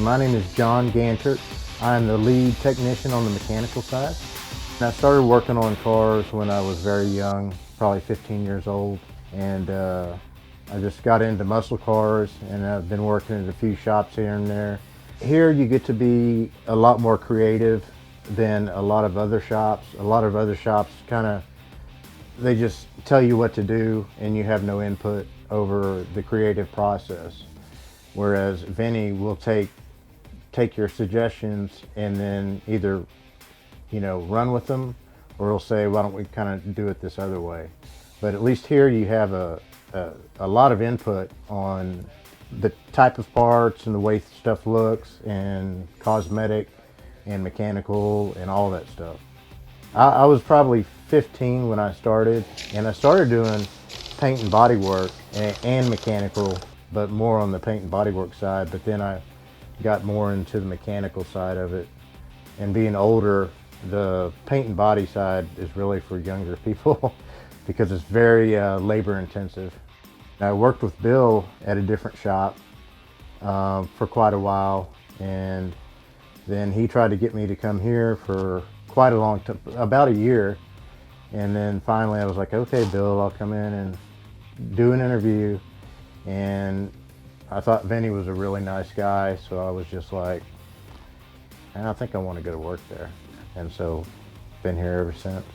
My name is Jon G. I'm the lead technician on the mechanical side. I started working on cars when I was very young, probably 15 years old, and I just got into muscle cars, and I've been working at a few shops here and there. Here you get to be a lot more creative than a lot of other shops. A lot of other shops they just tell you what to do and you have no input over the creative process. Whereas Vinny will take your suggestions and then either, run with them, or he'll say, why don't we kind of do it this other way? But at least here you have a lot of input on the type of parts and the way stuff looks and cosmetic and mechanical and all that stuff. I was probably 15 when I started, and I started doing paint and body work and mechanical, but more on the paint and body work side. But then I got more into the mechanical side of it. And being older, the paint and body side is really for younger people because it's very labor intensive. I worked with Bill at a different shop for quite a while, and then he tried to get me to come here for quite a long time, about a year. And then finally I was like, okay, Bill, I'll come in and do an interview. And I thought Vinny was a really nice guy, so I was just like, I think I want to go to work there. And so been here ever since.